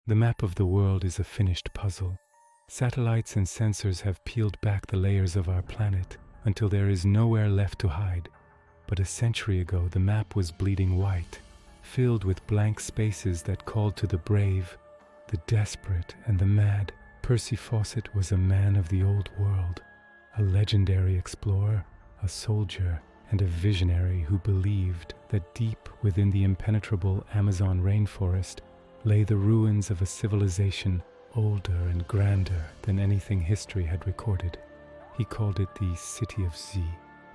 The map of the world is a finished puzzle. Satellites and sensors have peeled back the layers of our planet until there is nowhere left to hide. But a century ago, the map was bleeding white, filled with blank spaces that called to the brave, the desperate, and the mad. Percy Fawcett was a man of the old world, a legendary explorer, a soldier, and a visionary who believed that deep within the impenetrable Amazon rainforest lay the ruins of a civilization older and grander than anything history had recorded. He called it the City of Z.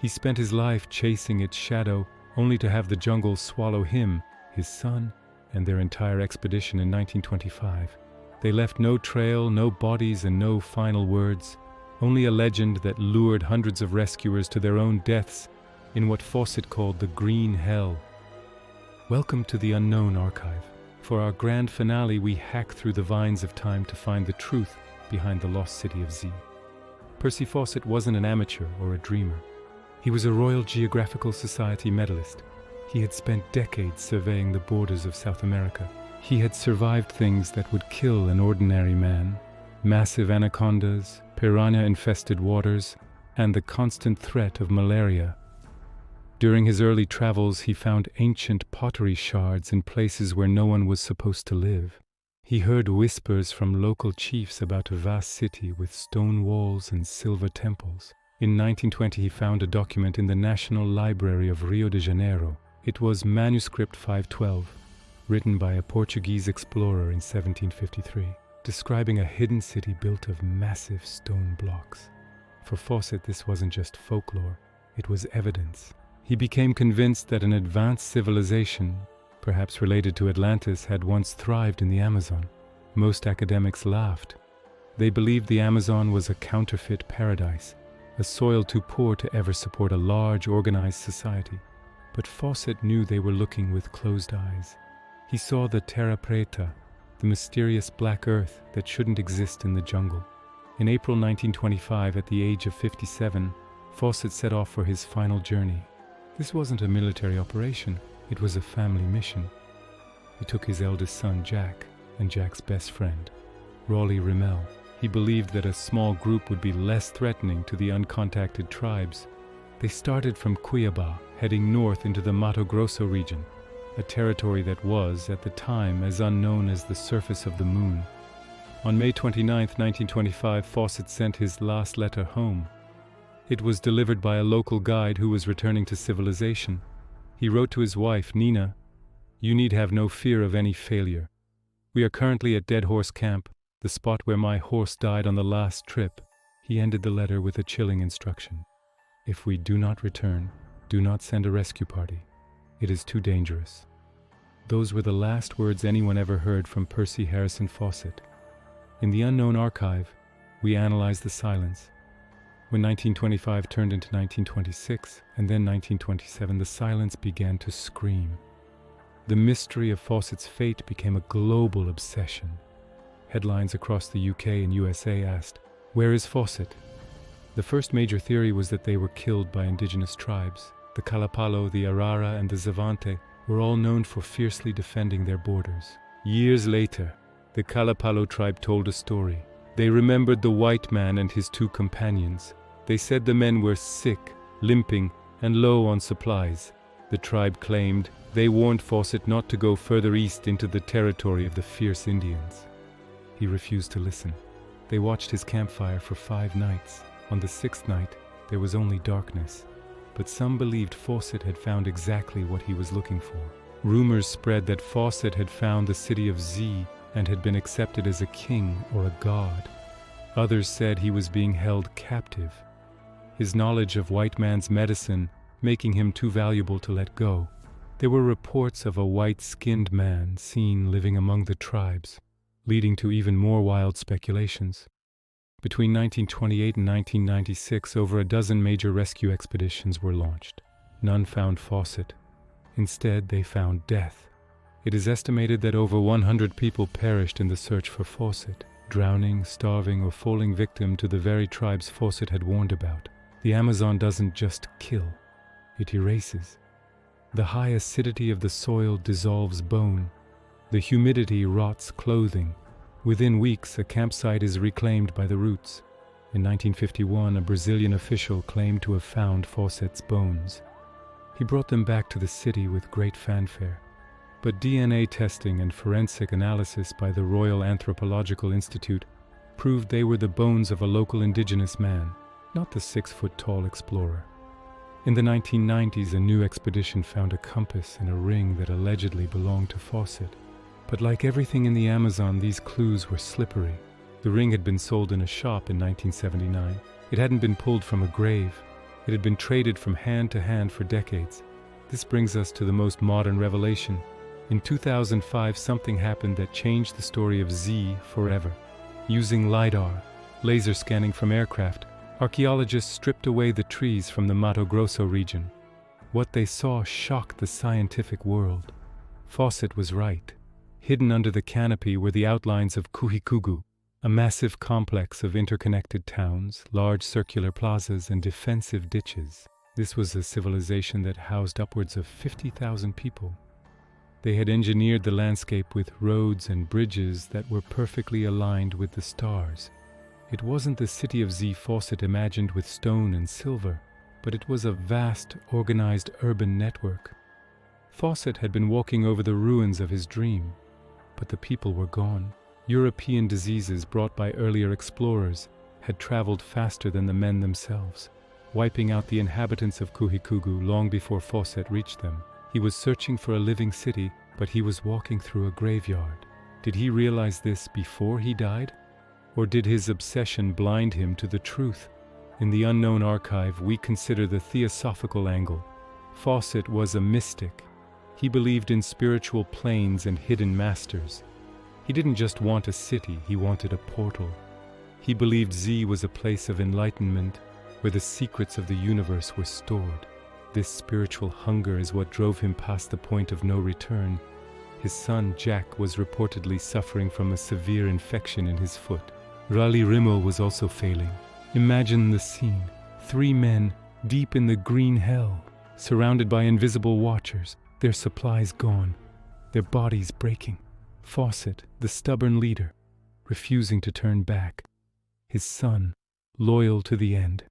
He spent his life chasing its shadow, only to have the jungle swallow him, his son, and their entire expedition in 1925. They left no trail, no bodies, and no final words, only a legend that lured hundreds of rescuers to their own deaths in what Fawcett called the Green Hell. Welcome to the Unknown Archive. For our grand finale, we hack through the vines of time to find the truth behind the lost city of Z. Percy Fawcett wasn't an amateur or a dreamer. He was a Royal Geographical Society medalist. He had spent decades surveying the borders of South America. He had survived things that would kill an ordinary man: massive anacondas, piranha-infested waters, and the constant threat of malaria. During his early travels, he found ancient pottery shards in places where no one was supposed to live. He heard whispers from local chiefs about a vast city with stone walls and silver temples. In 1920, he found a document in the National Library of Rio de Janeiro. It was Manuscript 512, written by a Portuguese explorer in 1753, describing a hidden city built of massive stone blocks. For Fawcett, this wasn't just folklore, it was evidence. He became convinced that an advanced civilization, perhaps related to Atlantis, had once thrived in the Amazon. Most academics laughed. They believed the Amazon was a counterfeit paradise, a soil too poor to ever support a large, organized society. But Fawcett knew they were looking with closed eyes. He saw the Terra Preta, the mysterious black earth that shouldn't exist in the jungle. In April 1925, at the age of 57, Fawcett set off for his final journey. This wasn't a military operation, it was a family mission. He took his eldest son, Jack, and Jack's best friend, Raleigh Rimmel. He believed that a small group would be less threatening to the uncontacted tribes. They started from Cuiabá, heading north into the Mato Grosso region, a territory that was, at the time, as unknown as the surface of the moon. On May 29, 1925, Fawcett sent his last letter home. It was delivered by a local guide who was returning to civilization. He wrote to his wife, Nina, "You need have no fear of any failure. We are currently at Dead Horse Camp, the spot where my horse died on the last trip." He ended the letter with a chilling instruction. "If we do not return, do not send a rescue party. It is too dangerous." Those were the last words anyone ever heard from Percy Harrison Fawcett. In the Unknown Archive, we analyze the silence. When 1925 turned into 1926, and then 1927, the silence began to scream. The mystery of Fawcett's fate became a global obsession. Headlines across the UK and USA asked, "Where is Fawcett?" The first major theory was that they were killed by indigenous tribes. The Kalapalo, the Arara, and the Zavante were all known for fiercely defending their borders. Years later, the Kalapalo tribe told a story. They remembered the white man and his two companions. They said the men were sick, limping, and low on supplies. The tribe claimed they warned Fawcett not to go further east into the territory of the fierce Indians. He refused to listen. They watched his campfire for 5 nights. On the 6th night, there was only darkness. But some believed Fawcett had found exactly what he was looking for. Rumors spread that Fawcett had found the city of Z and had been accepted as a king or a god. Others said he was being held captive, his knowledge of white man's medicine making him too valuable to let go. There were reports of a white-skinned man seen living among the tribes, leading to even more wild speculations. Between 1928 and 1996, over a dozen major rescue expeditions were launched. None found Fawcett. Instead, they found death. It is estimated that over 100 people perished in the search for Fawcett, drowning, starving, or falling victim to the very tribes Fawcett had warned about. The Amazon doesn't just kill, it erases. The high acidity of the soil dissolves bone. The humidity rots clothing, Within weeks, a campsite is reclaimed by the roots. In 1951, a Brazilian official claimed to have found Fawcett's bones. He brought them back to the city with great fanfare. But DNA testing and forensic analysis by the Royal Anthropological Institute proved they were the bones of a local indigenous man, not the 6-foot-tall explorer. In the 1990s, a new expedition found a compass and a ring that allegedly belonged to Fawcett. But like everything in the Amazon, these clues were slippery. The ring had been sold in a shop in 1979. It hadn't been pulled from a grave. It had been traded from hand to hand for decades. This brings us to the most modern revelation. In 2005, something happened that changed the story of Z forever. Using LiDAR, laser scanning from aircraft, archaeologists stripped away the trees from the Mato Grosso region. What they saw shocked the scientific world. Fawcett was right. Hidden under the canopy were the outlines of Kuhikugu, a massive complex of interconnected towns, large circular plazas, and defensive ditches. This was a civilization that housed upwards of 50,000 people. They had engineered the landscape with roads and bridges that were perfectly aligned with the stars. It wasn't the city of Z Fawcett imagined with stone and silver, but it was a vast, organized urban network. Fawcett had been walking over the ruins of his dream, but the people were gone. European diseases brought by earlier explorers had traveled faster than the men themselves, wiping out the inhabitants of Kuhikugu long before Fawcett reached them. He was searching for a living city, but he was walking through a graveyard. Did he realize this before he died? Or did his obsession blind him to the truth? In the Unknown Archive, we consider the theosophical angle. Fawcett was a mystic. He believed in spiritual planes and hidden masters. He didn't just want a city, he wanted a portal. He believed Z was a place of enlightenment where the secrets of the universe were stored. This spiritual hunger is what drove him past the point of no return. His son, Jack, was reportedly suffering from a severe infection in his foot. Raleigh Rimmel was also failing. Imagine the scene. 3 men deep in the green hell, surrounded by invisible watchers, their supplies gone, their bodies breaking. Fawcett, the stubborn leader, refusing to turn back. His son, loyal to the end.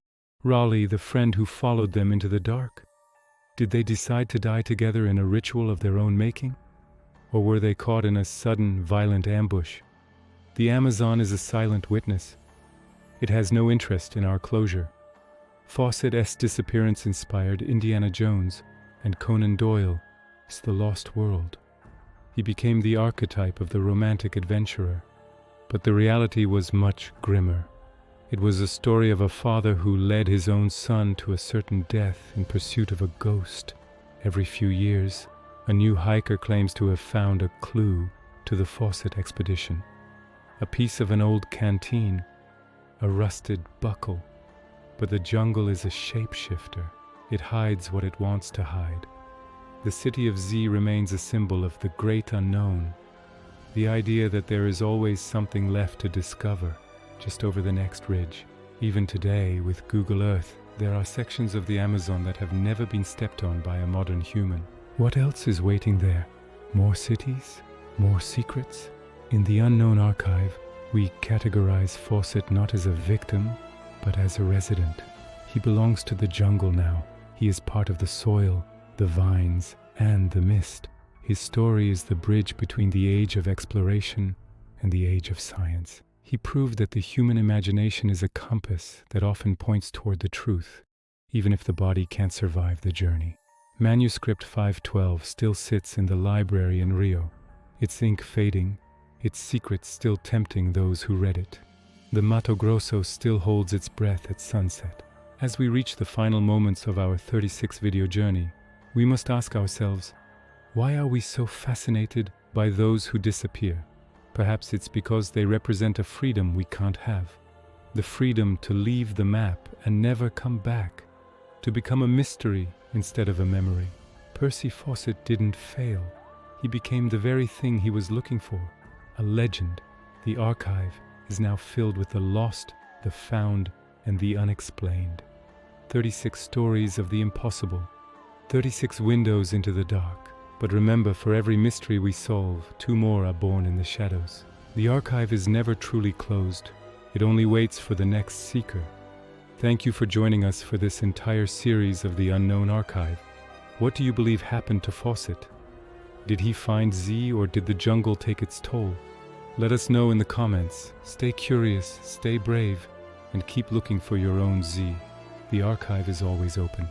Raleigh, the friend who followed them into the dark. Did they decide to die together in a ritual of their own making? Or were they caught in a sudden, violent ambush? The Amazon is a silent witness. It has no interest in our closure. Fawcett's disappearance inspired Indiana Jones, and Conan Doyle is The Lost World. He became the archetype of the romantic adventurer. But the reality was much grimmer. It was a story of a father who led his own son to a certain death in pursuit of a ghost. Every few years, a new hiker claims to have found a clue to the Fawcett expedition. A piece of an old canteen, a rusted buckle. But the jungle is a shapeshifter. It hides what it wants to hide. The city of Z remains a symbol of the great unknown, the idea that there is always something left to discover just over the next ridge. Even today, with Google Earth, there are sections of the Amazon that have never been stepped on by a modern human. What else is waiting there? More cities? More secrets? In the Unknown Archive, we categorize Fawcett not as a victim, but as a resident. He belongs to the jungle now. He is part of the soil, the vines, and the mist. His story is the bridge between the age of exploration and the age of science. He proved that the human imagination is a compass that often points toward the truth, even if the body can't survive the journey. Manuscript 512 still sits in the library in Rio, its ink fading, its secrets still tempting those who read it. The Mato Grosso still holds its breath at sunset. As we reach the final moments of our 36-video journey, we must ask ourselves, why are we so fascinated by those who disappear? Perhaps it's because they represent a freedom we can't have. The freedom to leave the map and never come back. To become a mystery instead of a memory. Percy Fawcett didn't fail. He became the very thing he was looking for. A legend. The archive is now filled with the lost, the found, and the unexplained. 36 stories of the impossible. 36 windows into the dark. But remember, for every mystery we solve, 2 more are born in the shadows. The archive is never truly closed. It only waits for the next seeker. Thank you for joining us for this entire series of the Unknown Archive. What do you believe happened to Fawcett? Did he find Z, or did the jungle take its toll? Let us know in the comments. Stay curious, stay brave, and keep looking for your own Z. The archive is always open.